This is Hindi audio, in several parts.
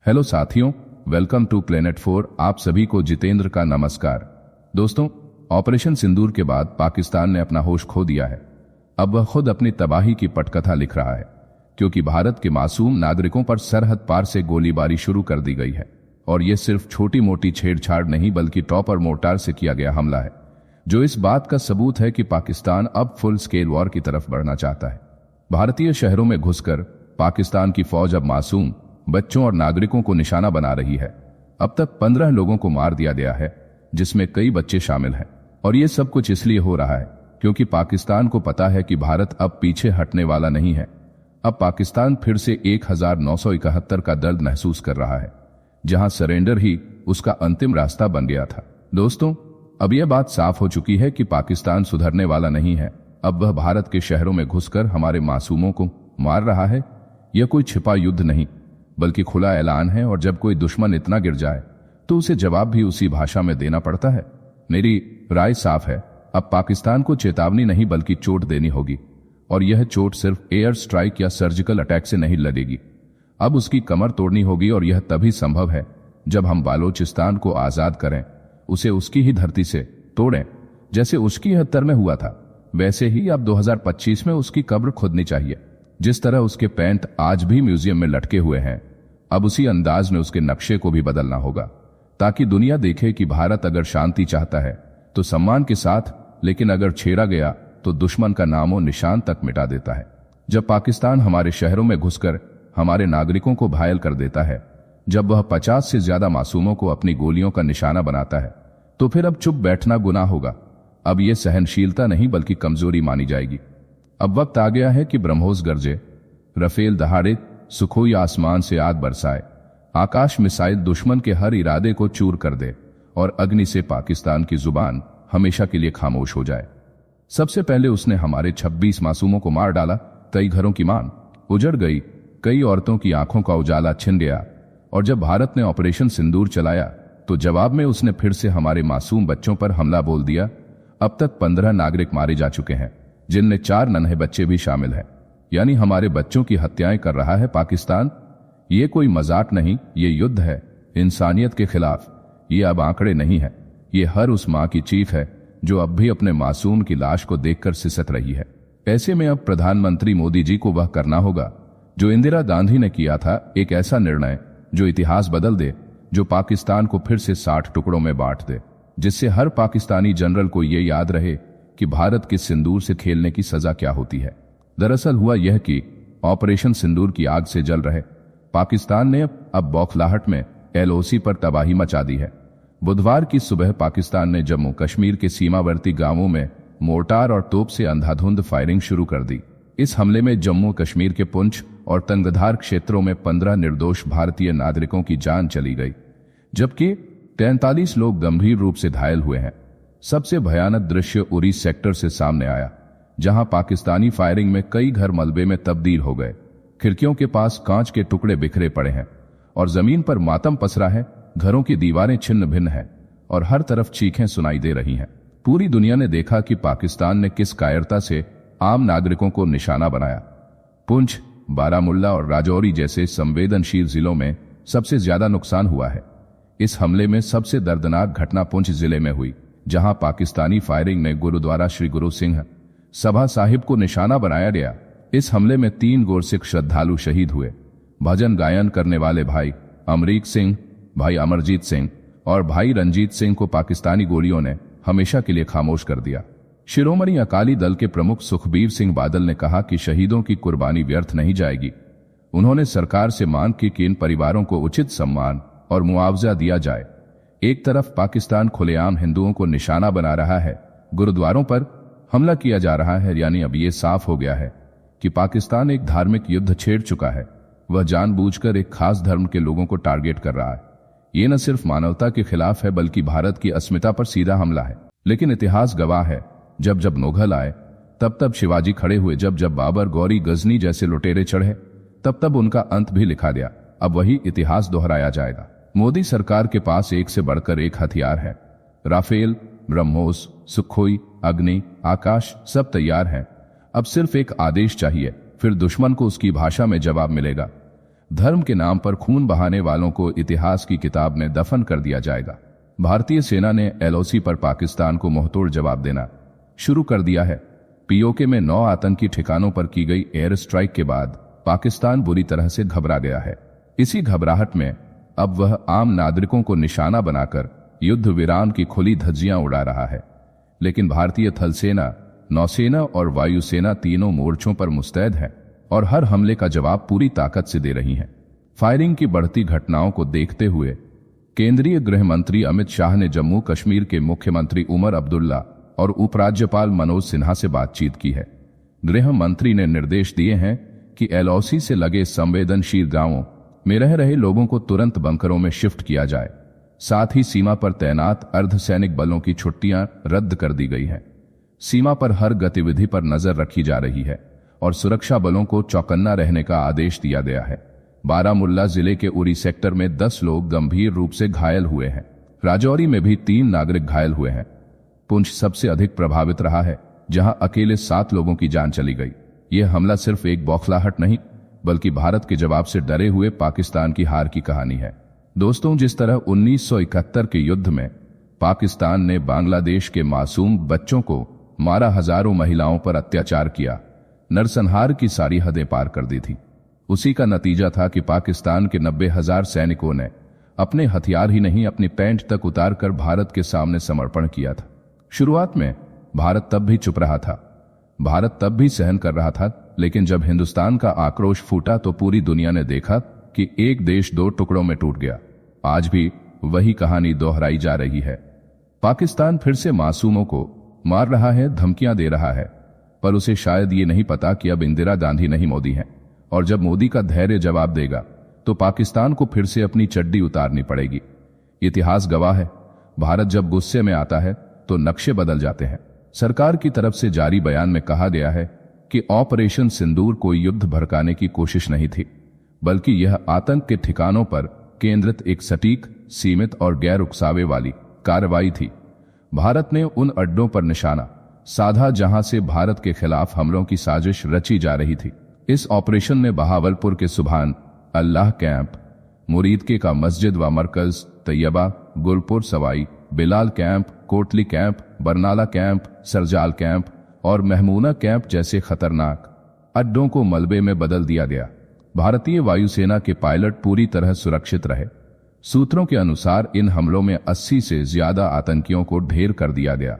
हेलो साथियों, वेलकम टू प्लेनेट 4। आप सभी को जितेंद्र का नमस्कार। दोस्तों, ऑपरेशन सिंदूर के बाद पाकिस्तान ने अपना होश खो दिया है। अब वह खुद अपनी तबाही की पटकथा लिख रहा है, क्योंकि भारत के मासूम नागरिकों पर सरहद पार से गोलीबारी शुरू कर दी गई है। और यह सिर्फ छोटी मोटी छेड़छाड़ नहीं, बल्कि टॉप और मोर्टार से किया गया हमला है, जो इस बात का सबूत है कि पाकिस्तान अब फुल स्केल वॉर की तरफ बढ़ना चाहता है। भारतीय शहरों में घुसकर पाकिस्तान की फौज अब मासूम बच्चों और नागरिकों को निशाना बना रही है। अब तक 15 लोगों को मार दिया गया है, जिसमें कई बच्चे शामिल हैं। और यह सब कुछ इसलिए हो रहा है क्योंकि पाकिस्तान को पता है कि भारत अब पीछे हटने वाला नहीं है। अब पाकिस्तान फिर से 1971 का दर्द महसूस कर रहा है, जहां सरेंडर ही उसका अंतिम रास्ता बन गया था। दोस्तों, अब यह बात साफ हो चुकी है कि पाकिस्तान सुधरने वाला नहीं है। अब वह भारत के शहरों में घुसकर हमारे मासूमों को मार रहा है। यह कोई छिपा युद्ध नहीं, बल्कि खुला ऐलान है। और जब कोई दुश्मन इतना गिर जाए तो उसे जवाब भी उसी भाषा में देना पड़ता है। मेरी राय साफ है, अब पाकिस्तान को चेतावनी नहीं बल्कि चोट देनी होगी। और यह चोट सिर्फ एयर स्ट्राइक या सर्जिकल अटैक से नहीं लगेगी। अब उसकी कमर तोड़नी होगी, और यह तभी संभव है जब हम बालोचिस्तान को आजाद करें, उसे उसकी ही धरती से तोड़ें। जैसे उसकी 71 में हुआ था, वैसे ही अब 2025 में उसकी कब्र खोदनी चाहिए। जिस तरह उसके पैंट आज भी म्यूजियम में लटके हुए हैं, अब उसी अंदाज में उसके नक्शे को भी बदलना होगा, ताकि दुनिया देखे कि भारत अगर शांति चाहता है तो सम्मान के साथ, लेकिन अगर छेड़ा गया तो दुश्मन का नामो निशान तक मिटा देता है। जब पाकिस्तान हमारे शहरों में घुसकर हमारे नागरिकों को घायल कर देता है, जब वह 50 से ज्यादा मासूमों को अपनी गोलियों का निशाना बनाता है, तो फिर अब चुप बैठना गुनाह होगा। अब यह सहनशीलता नहीं बल्कि कमजोरी मानी जाएगी। अब वक्त आ गया है कि ब्रह्मोस गरजे, रफेल दहाड़े, सुखोई आसमान से आग बरसाए, आकाश मिसाइल दुश्मन के हर इरादे को चूर कर दे, और अग्नि से पाकिस्तान की जुबान हमेशा के लिए खामोश हो जाए। सबसे पहले उसने हमारे 26 मासूमों को मार डाला। कई घरों की मान उजड़ गई, कई औरतों की आंखों का उजाला छिन गया। और जब भारत ने ऑपरेशन सिंदूर चलाया तो जवाब में उसने फिर से हमारे मासूम बच्चों पर हमला बोल दिया। अब तक 15 नागरिक मारे जा चुके हैं, जिनमें 4 नन्हे बच्चे भी शामिल हैं। यानी हमारे बच्चों की हत्याएं कर रहा है पाकिस्तान। ये कोई मजाक नहीं, ये युद्ध है इंसानियत के खिलाफ। ये अब आंकड़े नहीं है, ये हर उस मां की चीख है जो अब भी अपने मासूम की लाश को देखकर सिसक रही है। ऐसे में अब प्रधानमंत्री मोदी जी को वह करना होगा जो इंदिरा गांधी ने किया था, एक ऐसा निर्णय जो इतिहास बदल दे, जो पाकिस्तान को फिर से 60 टुकड़ों में बांट दे, जिससे हर पाकिस्तानी जनरल को यह याद रहे कि भारत के सिंदूर से खेलने की सजा क्या होती है। दरअसल हुआ यह कि ऑपरेशन सिंदूर की आग से जल रहे पाकिस्तान ने अब बौखलाहट में LOC पर तबाही मचा दी है। बुधवार की सुबह पाकिस्तान ने जम्मू कश्मीर के सीमावर्ती गांवों में मोर्टार और तोप से अंधाधुंध फायरिंग शुरू कर दी। इस हमले में जम्मू कश्मीर के पुंछ और तंगधार क्षेत्रों में 15 निर्दोष भारतीय नागरिकों की जान चली गई, जबकि 43 लोग गंभीर रूप से घायल हुए हैं। सबसे भयानक दृश्य उरी सेक्टर से सामने आया, जहां पाकिस्तानी फायरिंग में कई घर मलबे में तब्दील हो गए। खिड़कियों के पास कांच के टुकड़े बिखरे पड़े हैं और जमीन पर मातम पसरा है। घरों की दीवारें छिन्न भिन्न हैं और हर तरफ चीखें सुनाई दे रही हैं। पूरी दुनिया ने देखा कि पाकिस्तान ने किस कायरता से आम नागरिकों को निशाना बनाया। पुंछ, बारामुल्ला और राजौरी जैसे संवेदनशील जिलों में सबसे ज्यादा नुकसान हुआ है। इस हमले में सबसे दर्दनाक घटना पुंछ जिले में हुई, जहां पाकिस्तानी फायरिंग में गुरुद्वारा श्री गुरु सिंह सभा साहिब को निशाना बनाया गया। इस हमले में 3 गुरसिख श्रद्धालु शहीद हुए। भजन गायन करने वाले भाई अमरीक सिंह, भाई अमरजीत सिंह और भाई रंजीत सिंह को पाकिस्तानी गोलियों ने हमेशा के लिए खामोश कर दिया। शिरोमणि अकाली दल के प्रमुख सुखबीर सिंह बादल ने कहा कि शहीदों की कुर्बानी व्यर्थ नहीं जाएगी। उन्होंने सरकार से मांग की कि इन परिवारों को उचित सम्मान और मुआवजा दिया जाए। एक तरफ पाकिस्तान खुलेआम हिंदुओं को निशाना बना रहा है, गुरुद्वारों पर हमला किया जा रहा है, यानी अब यह साफ हो गया है कि पाकिस्तान एक धार्मिक युद्ध छेड़ चुका है। वह जानबूझकर एक खास धर्म के लोगों को टारगेट कर रहा है। यह न सिर्फ मानवता के खिलाफ है, बल्कि भारत की अस्मिता पर सीधा हमला है। लेकिन इतिहास गवाह है, जब जब मुगल आए तब तब शिवाजी खड़े हुए, जब जब बाबर, गौरी, गजनी जैसे लुटेरे चढ़े तब तब उनका अंत भी लिखा गया। अब वही इतिहास दोहराया जाएगा। मोदी सरकार के पास एक से बढ़कर एक हथियार है। राफेल, ब्रह्मोस, सुखोई, अग्नि, आकाश सब तैयार हैं। अब सिर्फ एक आदेश चाहिए, फिर दुश्मन को उसकी भाषा में जवाब मिलेगा। धर्म के नाम पर खून बहाने वालों को इतिहास की किताब में दफन कर दिया जाएगा। भारतीय सेना ने एलओसी पर पाकिस्तान को मुंहतोड़ जवाब देना शुरू कर दिया है। पीओके में 9 आतंकी ठिकानों पर की गई एयर स्ट्राइक के बाद पाकिस्तान बुरी तरह से घबरा गया है। इसी घबराहट में अब वह आम नागरिकों को निशाना बनाकर युद्ध विराम की खुली धज्जियां उड़ा रहा है। लेकिन भारतीय थल सेना, नौसेना और वायुसेना तीनों मोर्चों पर मुस्तैद है और हर हमले का जवाब पूरी ताकत से दे रही हैं। फायरिंग की बढ़ती घटनाओं को देखते हुए केंद्रीय गृह मंत्री अमित शाह ने जम्मू कश्मीर के मुख्यमंत्री उमर अब्दुल्ला और उपराज्यपाल मनोज सिन्हा से बातचीत की है। गृह मंत्री ने निर्देश दिए हैं कि एलओसी से लगे संवेदनशील गांवों में रह रहे लोगों को तुरंत बंकरों में शिफ्ट किया जाए। साथ ही सीमा पर तैनात अर्धसैनिक बलों की छुट्टियां रद्द कर दी गई हैं। सीमा पर हर गतिविधि पर नजर रखी जा रही है और सुरक्षा बलों को चौकन्ना रहने का आदेश दिया गया है। बारामुल्ला जिले के उरी सेक्टर में 10 लोग गंभीर रूप से घायल हुए हैं। राजौरी में भी 3 नागरिक घायल हुए हैं। पुंछ सबसे अधिक प्रभावित रहा है, जहां अकेले 7 लोगों की जान चली गई। यह हमला सिर्फ एक बौखलाहट नहीं, बल्कि भारत के जवाब से डरे हुए पाकिस्तान की हार की कहानी है। दोस्तों, जिस तरह 1971 के युद्ध में पाकिस्तान ने बांग्लादेश के मासूम बच्चों को मारा, हजारों महिलाओं पर अत्याचार किया, नरसंहार की सारी हदें पार कर दी थी, उसी का नतीजा था कि पाकिस्तान के 90,000 सैनिकों ने अपने हथियार ही नहीं, अपनी पैंट तक उतार कर भारत के सामने समर्पण किया था। शुरुआत में भारत तब भी चुप रहा था, भारत तब भी सहन कर रहा था, लेकिन जब हिंदुस्तान का आक्रोश फूटा तो पूरी दुनिया ने देखा कि एक देश 2 टुकड़ों में टूट गया। आज भी वही कहानी दोहराई जा रही है। पाकिस्तान फिर से मासूमों को मार रहा है, धमकियां दे रहा है, पर उसे शायद ये नहीं पता कि अब इंदिरा गांधी नहीं मोदी है, और जब मोदी का धैर्य जवाब देगा तो पाकिस्तान को फिर से अपनी चड्डी उतारनी पड़ेगी। इतिहास गवाह है, भारत जब गुस्से में आता है तो नक्शे बदल जाते हैं। सरकार की तरफ से जारी बयान में कहा गया है कि ऑपरेशन सिंदूर कोई युद्ध भड़काने की कोशिश नहीं थी, बल्कि यह आतंक के ठिकानों पर केंद्रित एक सटीक, सीमित और गैर उकसावे वाली कार्रवाई थी। भारत ने उन अड्डों पर निशाना साधा जहां से भारत के खिलाफ हमलों की साजिश रची जा रही थी। इस ऑपरेशन में बहावलपुर के सुभान अल्लाह कैंप, मुरीदके का Masjid wa Markaz, Taiba, Gulpur Sawai, Bilal camp, Kotli camp, Barnala camp, Sarjal camp और महमूना कैंप जैसे खतरनाक अड्डों को मलबे में बदल दिया गया। भारतीय वायुसेना के पायलट पूरी तरह सुरक्षित रहे। सूत्रों के अनुसार इन हमलों में 80 से ज्यादा आतंकियों को ढेर कर दिया गया।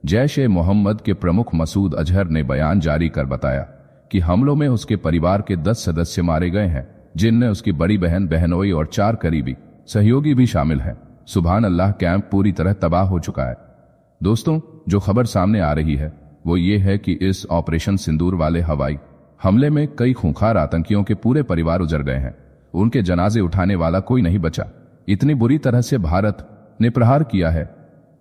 जैश-ए-मोहम्मद के प्रमुख मसूद अजहर ने बयान जारी कर बताया कि हमलों में उसके परिवार के 10 सदस्य मारे गए हैं, जिनमें उसकी बड़ी बहन बहनोई और 4 करीबी सहयोगी भी शामिल हैं। सुभान अल्लाह कैंप पूरी तरह तबाह हो चुका है। दोस्तों, जो खबर सामने आ रही है वो ये है कि इस ऑपरेशन सिंदूर वाले हवाई हमले में कई खूंखार आतंकियों के पूरे परिवार उजड़ गए हैं। उनके जनाजे उठाने वाला कोई नहीं बचा। इतनी बुरी तरह से भारत ने प्रहार किया है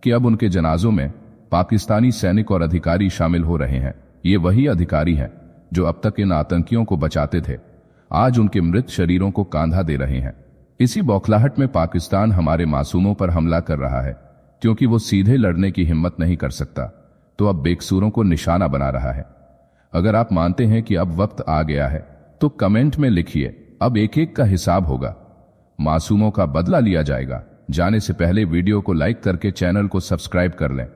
कि अब उनके जनाजों में पाकिस्तानी सैनिक और अधिकारी शामिल हो रहे हैं। ये वही अधिकारी हैं जो अब तक इन आतंकियों को बचाते थे, आज उनके मृत शरीरों को कांधा दे रहे हैं। इसी बौखलाहट में पाकिस्तान हमारे मासूमों पर हमला कर रहा है, क्योंकि वो सीधे लड़ने की हिम्मत नहीं कर सकता, तो अब बेकसूरों को निशाना बना रहा है। अगर आप मानते हैं कि अब वक्त आ गया है तो कमेंट में लिखिए, अब एक एक का हिसाब होगा, मासूमों का बदला लिया जाएगा। जाने से पहले वीडियो को लाइक करके चैनल को सब्सक्राइब कर लें।